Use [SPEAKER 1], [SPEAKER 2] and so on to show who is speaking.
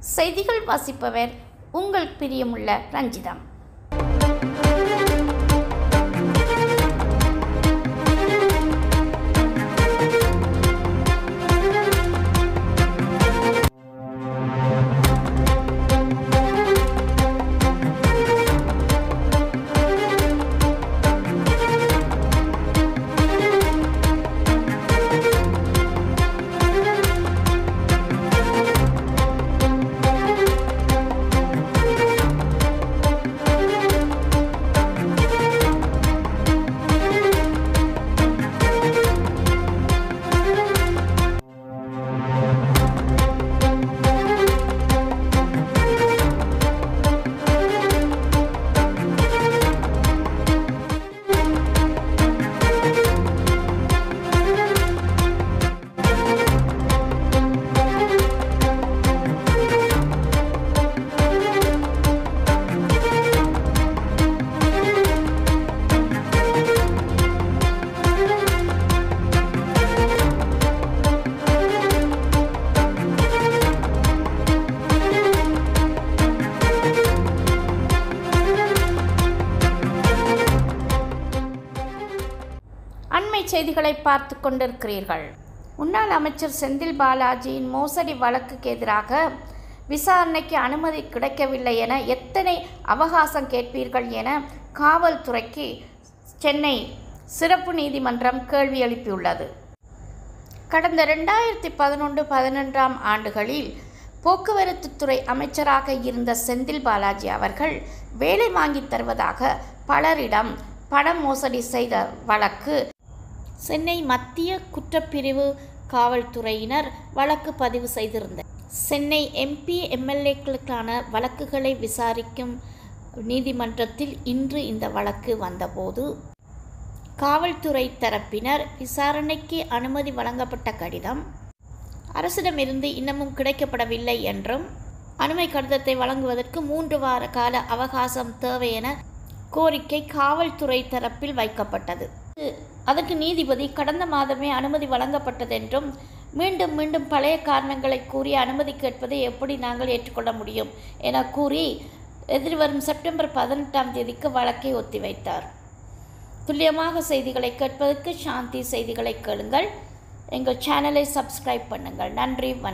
[SPEAKER 1] செய்திகள் வாசிப்பவர் உங்கள் பிரியமுள்ள ரஞ்சிதம். அண்மை செய்திகளை பார்த்து கொண்டிருக்கிறீர்கள். முன்னாள் அமைச்சர் செந்தில் பாலாஜியின் மோசடி வழக்குக்கு எதிராக விசாரணைக்கு அனுமதி கிடைக்கவில்லை என எத்தனை அவகாசம் கேட்பீர்கள் என காவல்துறைக்கு சென்னை சிறப்பு நீதிமன்றம் கேள்வி எழுப்பியுள்ளது. கடந்த 2011-12 ஆண்டுகளில் போக்குவரத்துத்துறை அமைச்சராக இருந்த செந்தில் பாலாஜி அவர்கள் வேலை வாங்கி தருவதாக பலரிடம் பணம் மோசடி செய்த வழக்கு சென்னை மத்திய குற்றப்பிரிவு காவல்துறையினர் வழக்கு பதிவு செய்திருந்தனர். சென்னை MP MLAக்களுக்கான வழக்குகளை விசாரிக்கும் நீதிமன்றத்தில் இன்று இந்த வழக்கு வந்தபோது காவல்துறை தரப்பினர் விசாரணைக்கு அனுமதி வழங்கப்பட்ட கடிதம் அரசிடமிருந்து இன்னமும் கிடைக்கப்படவில்லை என்றும் அனுமதி கடிதத்தை வழங்குவதற்கு 3 வார கால அவகாசம் தேவை என கோரிக்கை காவல்துறை தரப்பில் வைக்கப்பட்டது. அதற்கு நீதிபதி கடந்த மாதமே அனுமதி வழங்கப்பட்டது என்றும் மீண்டும் மீண்டும் பழைய காரணங்களை கூறி அனுமதி கேட்பதை எப்படி நாங்கள் ஏற்றுக்கொள்ள முடியும் என கூறி எதிர்வரும் செப்டம்பர் 18ஆம் தேதிக்கு வழக்கை ஒத்திவைத்தார். துல்லியமாக செய்திகளை கேட்பதற்கு சாந்தி செய்திகளை கேளுங்கள். எங்கள் சேனலை சப்ஸ்கிரைப் பண்ணுங்கள். நன்றி.